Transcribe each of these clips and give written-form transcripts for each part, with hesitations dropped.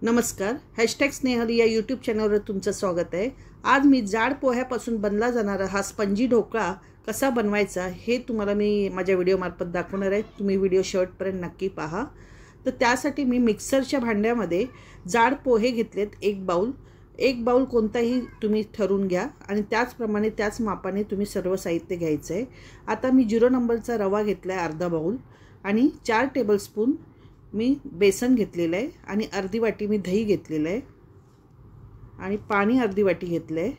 नमस्कार, हॅशटॅग स्नेहल या यूट्यूब चॅनलवर तुमचं स्वागत आहे। आज मी जाड पोह्यापासून बनला जाणारा हा स्पंजी ढोकळा कसा बनवायचा हे तुम्हाला मी माझ्या व्हिडिओमार्फत दाखवणार आहे। तुम्ही व्हिडिओ शेवटपर्यंत नक्की पहा। तर त्यासाठी मी मिक्सरच्या भांड्यामध्ये जाड पोहे घेतलेत, एक बाउल कोणताही तुम्ही ठरवून घ्या आणि त्याचप्रमाणे त्याच मापाने तुम्ही सर्व साहित्य घ्यायचं आहे। आता मी 0 नंबरचा रवा घेतला आहे अर्धा बाउल आणि 4 टेबलस्पून मी बेसन घेतलेलं आहे आणि अर्धी वाटी मी दही घेतलेलं आहे आणि पाणी अर्धी वाटी घेतलं आहे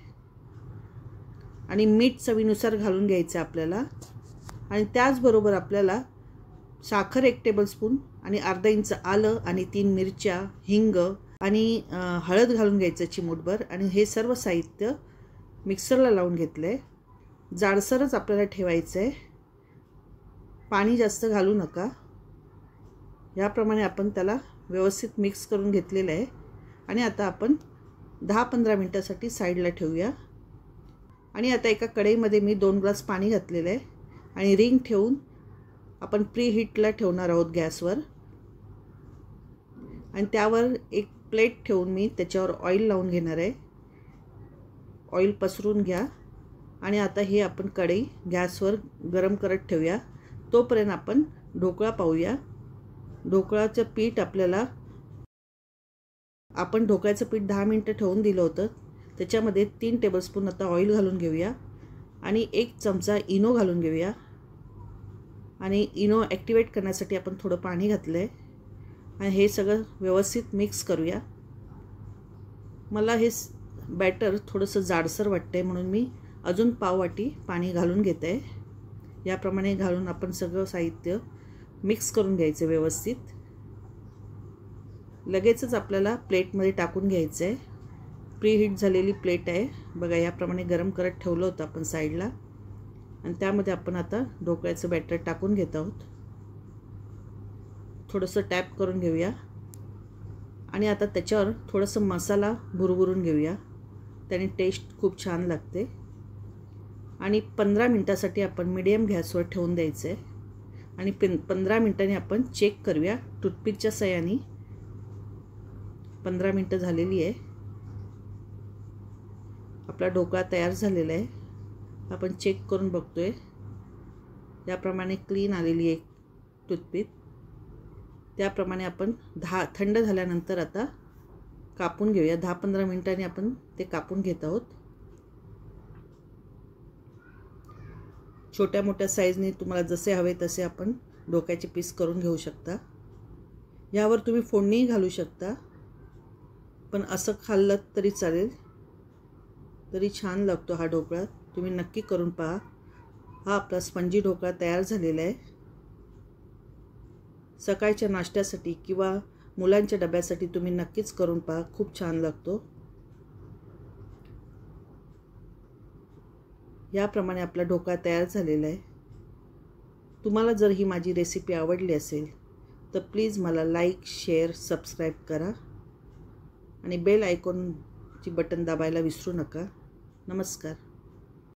आणि मीठ चवीनुसार घालून घ्यायचं आपल्याला। आणि त्याचबरोबर आपल्याला साखर 1 टेबलस्पून आणि अर्धा इंच आलं आणि 3 मिरच्या, हिंग आणि हळद घालून घ्यायचं चिमूटभर आणि हे सर्व साहित्य मिक्सरला लावून घेतलंय। जाडसरच आपल्याला ठेवायचं आहे, पाणी जास्त घालू नका। याप्रमाणे आपण त्याला व्यवस्थित मिक्स करून घेतलेलं आहे आणि आता आपण 10-15 मिनिटांसाठी साइडला ठेवूया। आणि आता एका कढईमध्ये मी 2 ग्लास पाणी घातलेलं आहे आणि रिंग ठेवून आपण प्री हीटला ठेवणार आहोत गॅसवर। आणि त्यावर एक प्लेट ठेवून मी त्याच्यावर ऑइल लावून घेणार आहे। ऑइल पसरून घ्या आणि आता हे आपण कढई गॅसवर गरम करत ठेवूया। तोपर्यंत आपण ढोकळा पाहूया। ढोकळाचं पीठ आपण ढोकळ्याचं पीठ 10 मिनिटं ठेवून दिलं होतं। त्याच्यामध्ये 3 टेबलस्पून आता ऑइल घालून घेऊया आणि 1 चमचा इनो घालून घेऊया आणि इनो ॲक्टिवेट करण्यासाठी आपण थोडं पाणी घातलं आहे आणि हे सगळं व्यवस्थित मिक्स करूया। मला हे बॅटर थोडंसं जाडसर वाटतंय म्हणून मी अजून पाव वाटी पाणी घालून घेते आहे। याप्रमाणे घालून आपण सगळं साहित्य मिक्स करून घ्यायचं व्यवस्थित। लगेचच आपल्याला प्लेटमध्ये टाकून घ्यायचं आहे। प्री हीट झालेली प्लेट आहे बघा, याप्रमाणे गरम करत ठेवलं होतं आपण साईडला आणि त्यामध्ये आपण आता ढोकळ्याचं बॅटर टाकून घेत आहोत। थोडंसं टॅप करून घेऊया आणि आता त्याच्यावर थोडंसं मसाला भुरभुरून घेऊया, त्याने टेस्ट खूप छान लागते। आणि 15 मिनिटांसाठी आपण मीडियम गॅसवर ठेवून द्यायचं आहे आणि 15 मिनिटांनी आपण चेक करूया टूथपिकच्या सहाय्याने। 15 मिनिटं झालेली आहे, आपला ढोकळा तयार झालेला आहे। आपण चेक करून बघतोय, याप्रमाणे क्लीन आलेली आहे टूथपिक। त्याप्रमाणे आपण थंड झाल्यानंतर आता कापून घेऊया। 10-15 मिनिटांनी आपण ते कापून घेत आहोत। छोट्या मोठ्या साईजने तुम्हाला जसे हवे तसे आपण ढोकळ्याचे पीस करून घेऊ शकता। यावर तुम्ही फोडणी घालू शकता, पण असं खाल्लं तरी चालेल, तरी छान लागतो हा ढोकळा। तुम्ही नक्की करून पहा। हा आपला स्पंजी ढोकळा तयार झालेला आहे। सकाळच्या नाश्त्यासाठी किंवा मुलांच्या डब्यासाठी तुम्ही नक्कीच करून पहा, खूप छान लागतो। याप्रमाणे आपला ढोकळा तयार झालेला आहे। तुम्हाला जर ही माझी रेसिपी आवडली असेल तर प्लीज मला लाईक, शेअर, सबस्क्राईब करा आणि बेल आयकॉनची बटन दाबायला विसरू नका। नमस्कार।